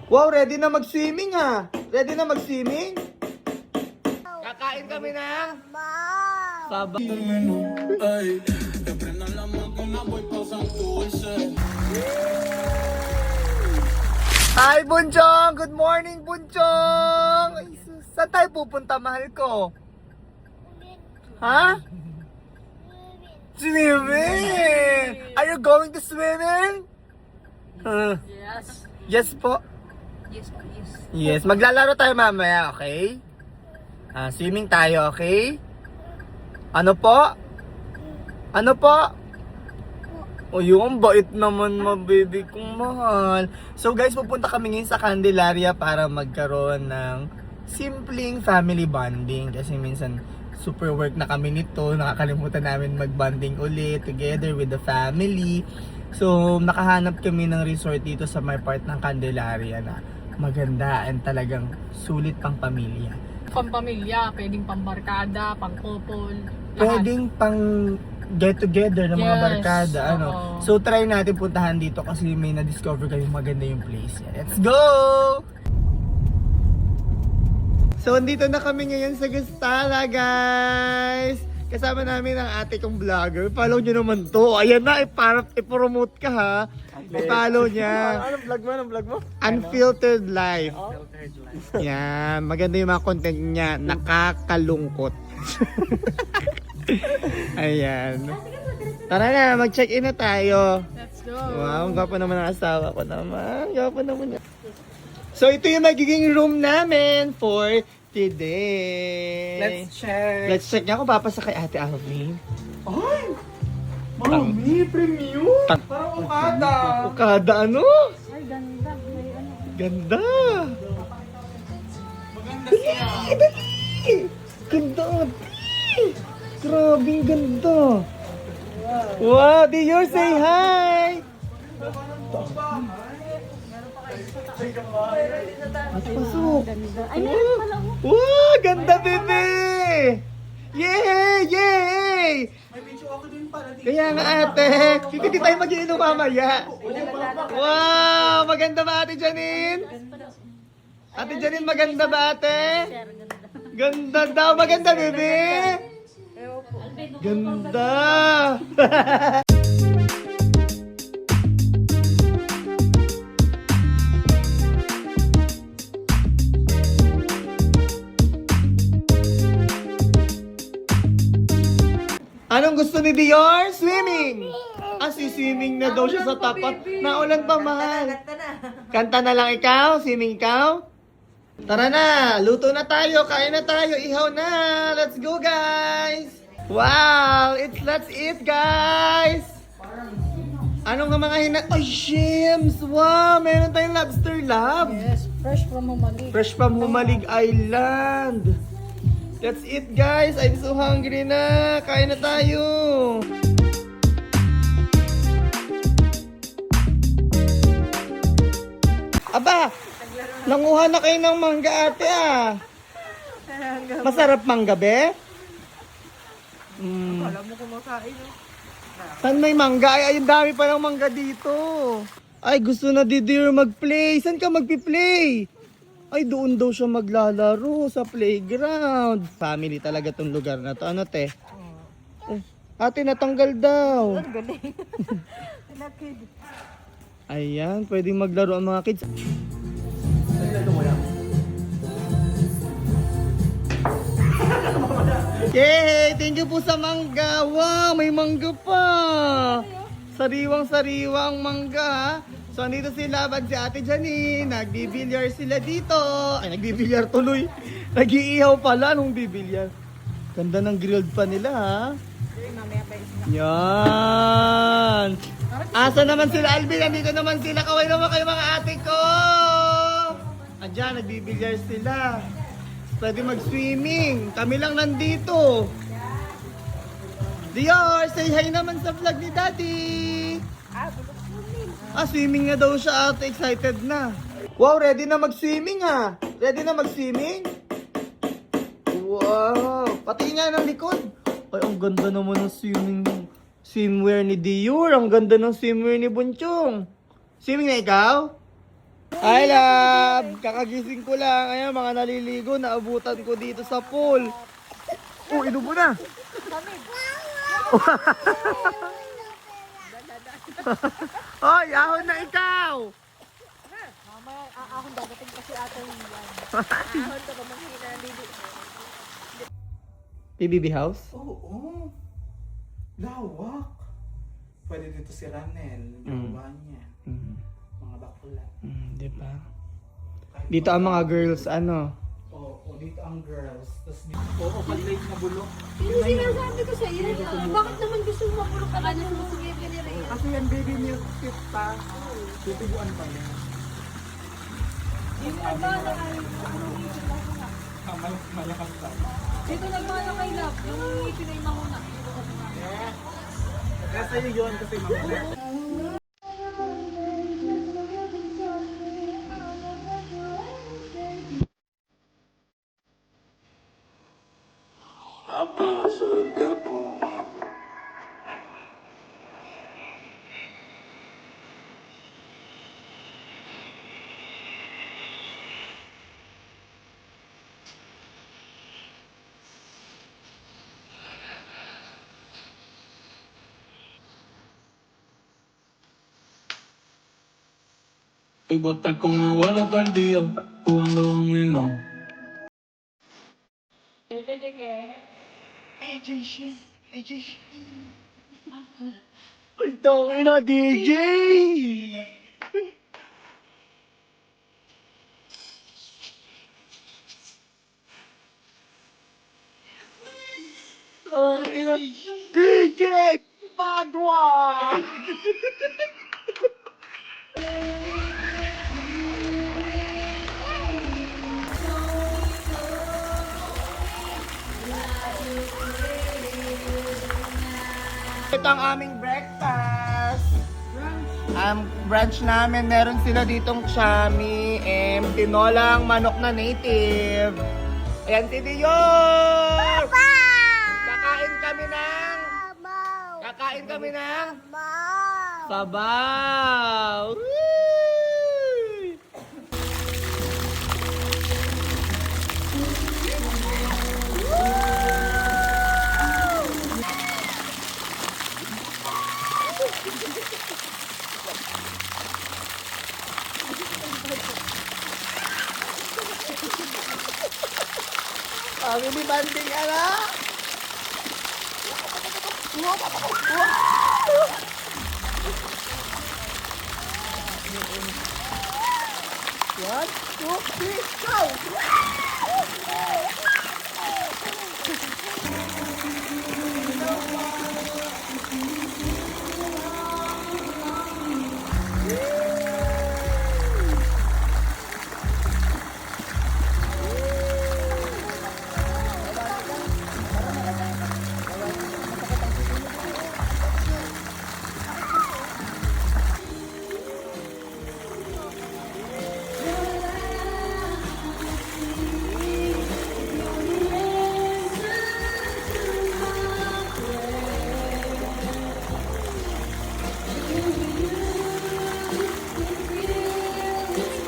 Wow, ready na mag-swimming ha? Ready na mag-swimming? Kakain kami na? Saba. Hi, Bunchong! Good morning, Bunchong! Ay, saan tayo pupunta, mahal ko? Ha? Swimming! Are you going to swimming? Yes. Yes po. Yes, yes. Yes, maglalaro tayo mamaya, okay? Swimming tayo, okay? Ano po? Ano po? O yung bait naman baby kong mahal. So guys, pupunta kami ngayon sa Candelaria para magkaroon ng simpleng family bonding. Kasi minsan super work na kami nito. Nakakalimutan namin mag-bonding ulit together with the family. So nakahanap kami ng resort dito sa may part ng Candelaria na maganda and talagang sulit pang pamilya. Pampamilya, pwedeng pambarkada, pang-couple. Pwedeng pang get together ng mga Yes, barkada, ano. oo. So try natin puntahan dito kasi may na-discover kami maganda yung place. Let's go! So andito na kami ngayon sa Gustala, guys. Kasama namin ang ate kong vlogger. Follow nyo naman to. Ayan na, ipromote ka ha. I-follow niya. Anong vlog mo? Anong vlog mo? Unfiltered Life. Yan, maganda yung mga content niya. Nakakalungkot. Ayan. Tara na, mag-check-in na tayo. Let's go. Wow, ang gwapo naman ang asawa ko naman. Gwapo naman. So, ito yung magiging room namin for today. Let's check. Let's check nga kung papasa kay Ate Alvin. Ay! Mami, premium! Parang ukada! Ukada ano? Ay, ganda. May ano. Ganda! Maganda siya! Dali! Ganda, Ate! Grabe, ganda! Wow, Dior, say hi! At pasok! Ganda. Ay, meron pala ako. Wow, ganda, bebe! Yay! Yay! May video ako din pala dito. Kaya nga ate, hindi tayo mag-iinom mamaya. Wow! Maganda ba ate Janine? Ate Janine, maganda ba ate? Ganda daw, maganda bebe! Ganda! Anong gusto ni Dior? Swimming! Swimming na daw siya sa tapat. Naulan pa, mahal. Kanta na lang ikaw? Swimming ikaw? Tara na! Luto na tayo! Kain na tayo! Ihaw na! Let's go, guys! Wow! Let's eat, guys! Anong nga mga Ay, Shims! Wow! Meron tayong lobster lab! Yes, fresh from Humalig. Fresh from Humalig Island! Let's eat, guys! I'm so hungry na! Kain na tayo! Aba! Nanguha na kayo ng mangga, ate ah! Masarap mangga, be? Alam mo kumakain. Saan may mangga? Ay, ang dami pa ng mangga dito. Ay, gusto na Didier mag-play. Saan ka magpi-play? Ay, doon daw siya maglalaro sa playground. Family talaga tong lugar na to. Ano, te? Ate, natanggal daw. Galing. Ayan, pwedeng maglaro ang mga kids. Yay! Thank you po sa mangga. Wow, may mangga pa. Sariwang-sariwa ang mangga, ha? So, andito sila, bag si Ate Janine. Nagbibilyar sila dito. Ay, nagbibilyar tuloy. Nag-iihaw pala nung bibilyar. Ganda ng grilled pa nila, ha? Yan. Asa naman sila, Alvin? Andito naman sila. Kaway naman kayo, mga ate ko. Andiyan, nagbibilyar sila. Pwede mag-swimming. Kami lang nandito. Dior, say hi naman sa vlog ni Daddy. Swimming na daw siya ate. Excited na. Wow, ready na mag-swimming ha. Ready na mag-swimming? Wow. Pati nga ng likod. Ay, ang ganda naman ng swimwear ni Dior. Ang ganda ng swimwear ni Bunchong. Swimming na ikaw? Hi, love! Kakagising ko lang. Ayan, mga naliligo. Naabutan ko dito sa pool. Oh, inubo na. Hoy, ahon na ikaw! Mamaya, aahon dadating kasi ata yung yan. Aahon ka pa manghina, Lili. PBB house? Oo. Lawak. Pwede dito si Ranel. Jowa niya. Mga bakla. Di ba? Dito ang mga girls, ano? Oo, dito ang girls. Tapos dito, oo, pag-late na bulok. Yung sinasabi ko sa iyo, bakit naman gusto mo mapulok ka na sumusugay ka ni Rhea? Kasi yan baby milk kit pa. Titiguan pa yan. Yung nagmana kay Malakas pa. dito nagmana kay Love, yung ngipin ay mahuna. Kaya sa'yo yun kasi mamaya. Y botar con agua la perdida, jugando dominó. Ang tawin na, DJ! Ang ina, DJ! Padua! Ito ang aming breakfast. Ang brunch namin, meron sila ditong chami and tinolang manok na native. Ayan si Dior! Kakain kami ng sabaw! Woo! Family banding, anak! One, two, three, go!